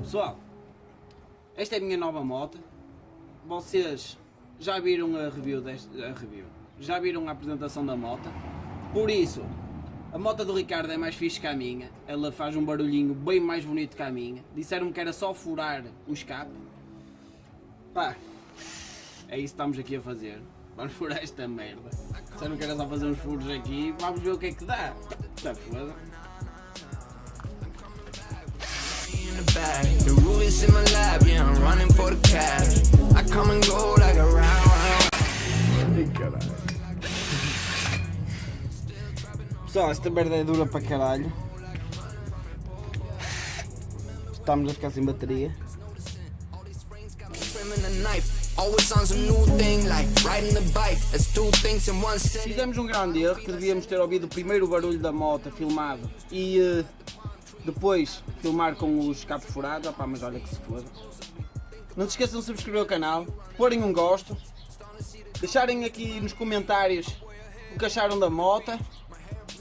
Pessoal, esta é a minha nova moto. Vocês já viram a review já viram a apresentação da moto. Por isso, a moto do Ricardo é mais fixe que a minha. Ela faz um barulhinho bem mais bonito que a minha. Disseram-me que era só furar o escape. Pá, é isso que estamos aqui a fazer. Vamos furar esta merda. Disseram que era só fazer uns furos aqui. Vamos ver o que é que dá. Está foda. The rule is in my lab, yeah, I'm running for the cash. I come and go like a round. Pessoal, esta merda é dura para caralho. Estamos a ficar sem bateria. Fizemos um grande erro, que devíamos ter ouvido o primeiro barulho da moto filmado e depois filmar com os escapes furados. Opá, mas olha que se foda. Não se esqueçam de subscrever o canal, porem um gosto, deixarem aqui nos comentários o que acharam da moto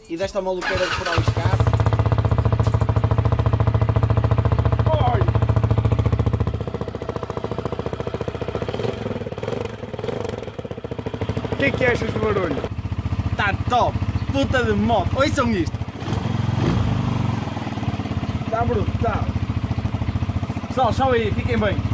e desta maluqueira de furar o escape. O que achas do barulho? Está top! Puta de moto! Ouçam isto! Está brutal. Pessoal, tchau aí, fiquem bem!